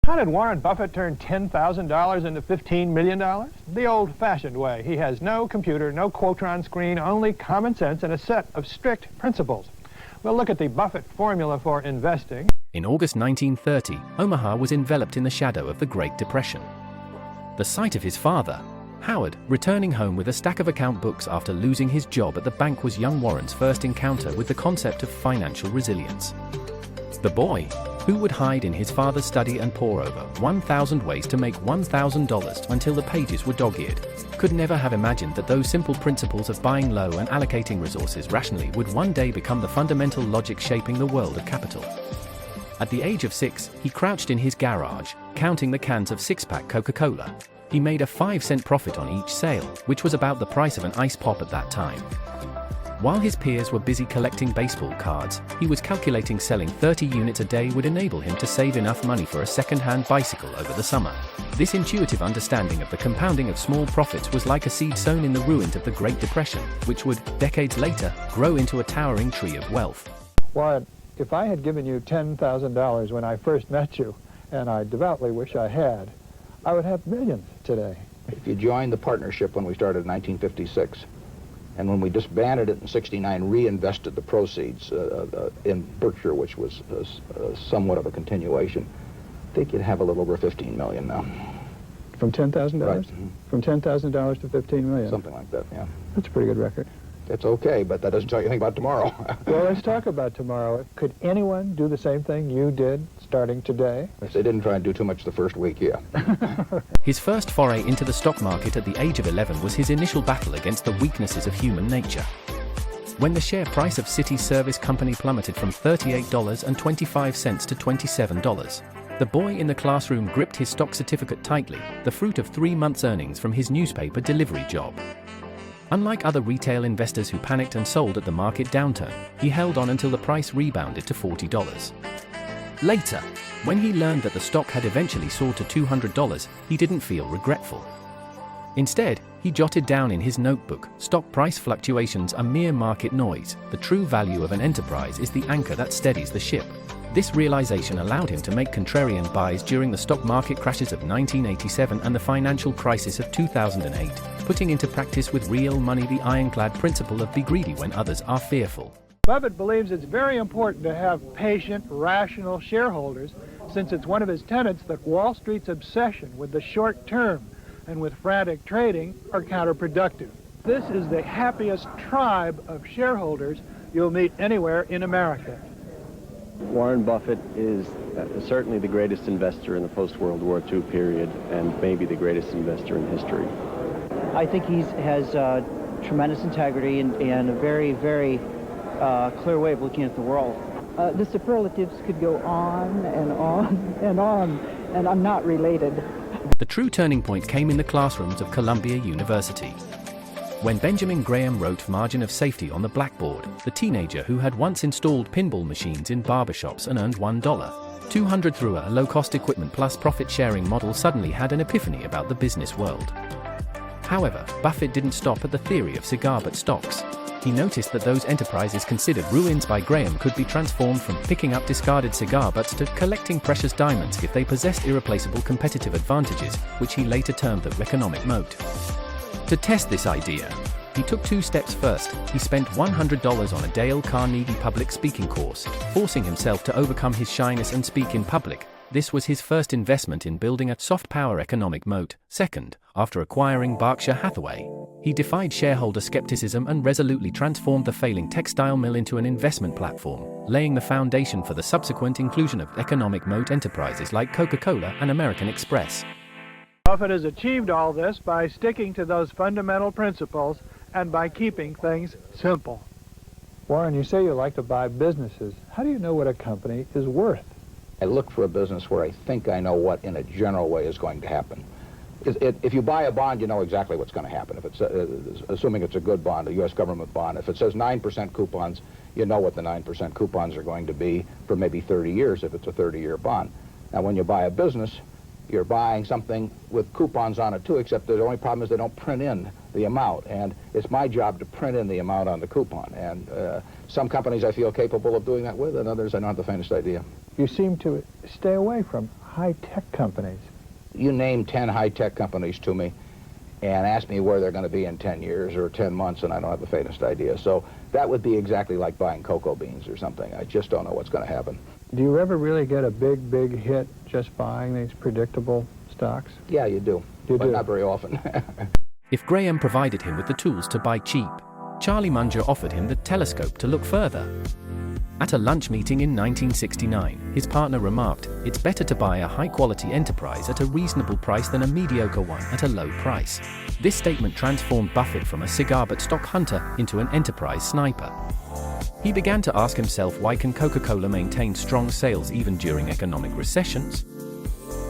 How did Warren Buffett turn $10,000 into $15 million? The old-fashioned way. He has no computer, no Quotron screen, only common sense and a set of strict principles. We'll look at the Buffett formula for investing. In August 1930, Omaha was enveloped in the shadow of the Great Depression. The sight of his father, Howard, returning home with a stack of account books after losing his job at the bank was young Warren's first encounter with the concept of financial resilience. The boy, who would hide in his father's study and pore over 1,000 ways to make $1,000 until the pages were dog-eared, could never have imagined that those simple principles of buying low and allocating resources rationally would one day become the fundamental logic shaping the world of capital. At the age of 6, he crouched in his garage, counting the cans of six-pack Coca-Cola. He made a 5-cent profit on each sale, which was about the price of an ice pop at that time. While his peers were busy collecting baseball cards, he was calculating selling 30 units a day would enable him to save enough money for a second-hand bicycle over the summer. This intuitive understanding of the compounding of small profits was like a seed sown in the ruins of the Great Depression, which would, decades later, grow into a towering tree of wealth. Warren, if I had given you $10,000 when I first met you, and I devoutly wish I had, I would have millions today. If you joined the partnership when we started in 1956, and when we disbanded it in '69, reinvested the proceeds in Berkshire, which was somewhat of a continuation, I think you'd have a little over $15 million now. From $10,000? Right. From $10,000 to $15 million? Something like that, yeah. That's a pretty good record. It's okay, but that doesn't tell you anything about tomorrow. Well, let's talk about tomorrow. Could anyone do the same thing you did starting today? If they didn't try and do too much the first week, yeah. His first foray into the stock market at the age of 11 was his initial battle against the weaknesses of human nature. When the share price of City Service Company plummeted from $38.25 to $27, the boy in the classroom gripped his stock certificate tightly, the fruit of 3 months' earnings from his newspaper delivery job. Unlike other retail investors who panicked and sold at the market downturn, he held on until the price rebounded to $40. Later, when he learned that the stock had eventually soared to $200, he didn't feel regretful. Instead, he jotted down in his notebook, "Stock price fluctuations are mere market noise. The true value of an enterprise is the anchor that steadies the ship." This realization allowed him to make contrarian buys during the stock market crashes of 1987 and the financial crisis of 2008, putting into practice with real money the ironclad principle of be greedy when others are fearful. Buffett believes it's very important to have patient, rational shareholders, since it's one of his tenets that Wall Street's obsession with the short term and with frantic trading are counterproductive. This is the happiest tribe of shareholders you'll meet anywhere in America. Warren Buffett is certainly the greatest investor in the post-World War II period, and maybe the greatest investor in history. I think he has tremendous integrity and a very, very clear way of looking at the world. The superlatives could go on and on and on, and I'm not related. The true turning point came in the classrooms of Columbia University. When Benjamin Graham wrote Margin of Safety on the blackboard, the teenager who had once installed pinball machines in barbershops and earned $1.200 through a low-cost equipment plus profit-sharing model suddenly had an epiphany about the business world. However, Buffett didn't stop at the theory of cigar butt stocks. He noticed that those enterprises considered ruins by Graham could be transformed from picking up discarded cigar butts to collecting precious diamonds if they possessed irreplaceable competitive advantages, which he later termed the economic moat. To test this idea, he took 2 steps first. He spent $100 on a Dale Carnegie public speaking course, forcing himself to overcome his shyness and speak in public. This was his first investment in building a soft power economic moat. Second, after acquiring Berkshire Hathaway, he defied shareholder skepticism and resolutely transformed the failing textile mill into an investment platform, laying the foundation for the subsequent inclusion of economic moat enterprises like Coca-Cola and American Express. Buffett has achieved all this by sticking to those fundamental principles and by keeping things simple. Warren, you say you like to buy businesses. How do you know what a company is worth? I look for a business where I think I know what, in a general way, is going to happen. If you buy a bond, you know exactly what's going to happen. If it's assuming it's a good bond, a U.S. government bond, if it says 9% coupons, you know what the 9% coupons are going to be for maybe 30 years if it's a 30-year bond. Now, when you buy a business, you're buying something with coupons on it too, except the only problem is they don't print in the amount, and it's my job to print in the amount on the coupon. And some companies I feel capable of doing that with, and others I don't have the faintest idea. You seem to stay away from high-tech companies. You name 10 high-tech companies to me and ask me where they're going to be in 10 years or 10 months, and I don't have the faintest idea. So that would be exactly like buying cocoa beans or something. I just don't know what's going to happen. Do you ever really get a big hit just buying these predictable stocks? Yeah, you do, but not very often. If Graham provided him with the tools to buy cheap, Charlie Munger offered him the telescope to look further. At a lunch meeting in 1969, his partner remarked, "It's better to buy a high-quality enterprise at a reasonable price than a mediocre one at a low price." This statement transformed Buffett from a cigar but stock hunter into an enterprise sniper. He began to ask himself, why can Coca-Cola maintain strong sales even during economic recessions?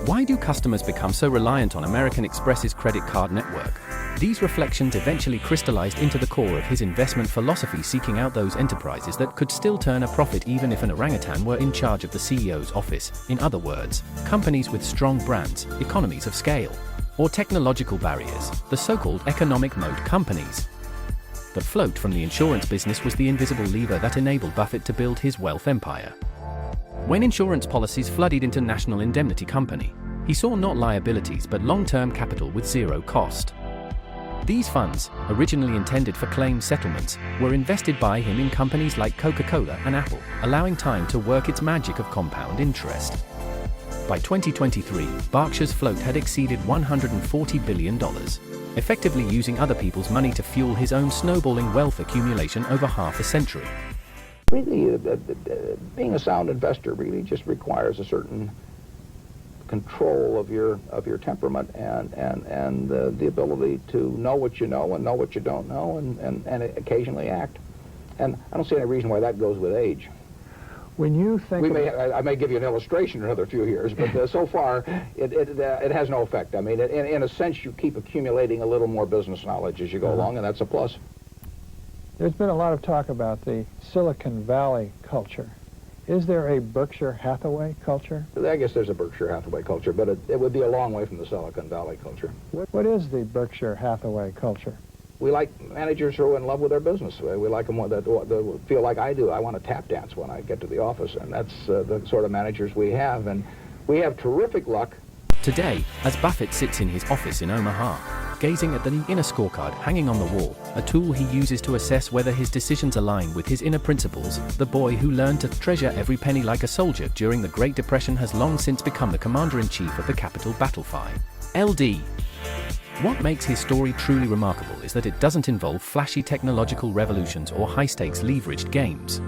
Why do customers become so reliant on American Express's credit card network? These reflections eventually crystallized into the core of his investment philosophy, seeking out those enterprises that could still turn a profit even if an orangutan were in charge of the CEO's office. In other words, companies with strong brands, economies of scale, or technological barriers, the so-called economic moat companies. The float from the insurance business was the invisible lever that enabled Buffett to build his wealth empire. When insurance policies flooded into National Indemnity Company, he saw not liabilities but long-term capital with zero cost. These funds, originally intended for claim settlements, were invested by him in companies like Coca-Cola and Apple, allowing time to work its magic of compound interest. By 2023, Berkshire's float had exceeded $140 billion, effectively using other people's money to fuel his own snowballing wealth accumulation over half a century. Really, being a sound investor really just requires a certain control of your temperament and the ability to know what you know and know what you don't know and occasionally act. And I don't see any reason why that goes with age. When you think I may give you an illustration in another few years, but so far it has no effect. I mean, in a sense, you keep accumulating a little more business knowledge as you go along, and that's a plus. There's been a lot of talk about the Silicon Valley culture. Is there a Berkshire Hathaway culture? I guess there's a Berkshire Hathaway culture, but it would be a long way from the Silicon Valley culture. What is the Berkshire Hathaway culture? We like managers who are in love with their business. We like them that feel like I do. I want to tap dance when I get to the office, and that's the sort of managers we have. And we have terrific luck. Today, as Buffett sits in his office in Omaha, gazing at the inner scorecard hanging on the wall, a tool he uses to assess whether his decisions align with his inner principles, the boy who learned to treasure every penny like a soldier during the Great Depression has long since become the commander-in-chief of the Capital Battlefield. LD. What makes his story truly remarkable is that it doesn't involve flashy technological revolutions or high-stakes leveraged games.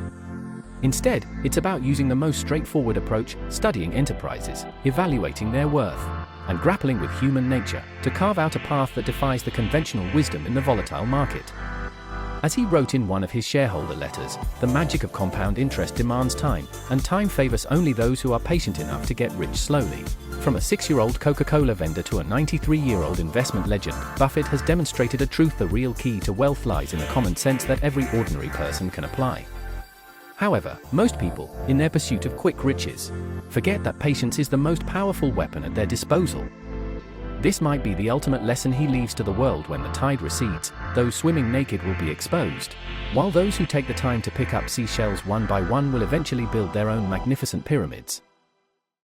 Instead, it's about using the most straightforward approach, studying enterprises, evaluating their worth, and grappling with human nature to carve out a path that defies the conventional wisdom in the volatile market. As he wrote in one of his shareholder letters, the magic of compound interest demands time, and time favors only those who are patient enough to get rich slowly. From a 6-year-old Coca-Cola vendor to a 93-year-old investment legend, Buffett has demonstrated a truth: the real key to wealth lies in the common sense that every ordinary person can apply. However, most people, in their pursuit of quick riches, forget that patience is the most powerful weapon at their disposal. This might be the ultimate lesson he leaves to the world when the tide recedes. Those swimming naked will be exposed, while those who take the time to pick up seashells one by one will eventually build their own magnificent pyramids.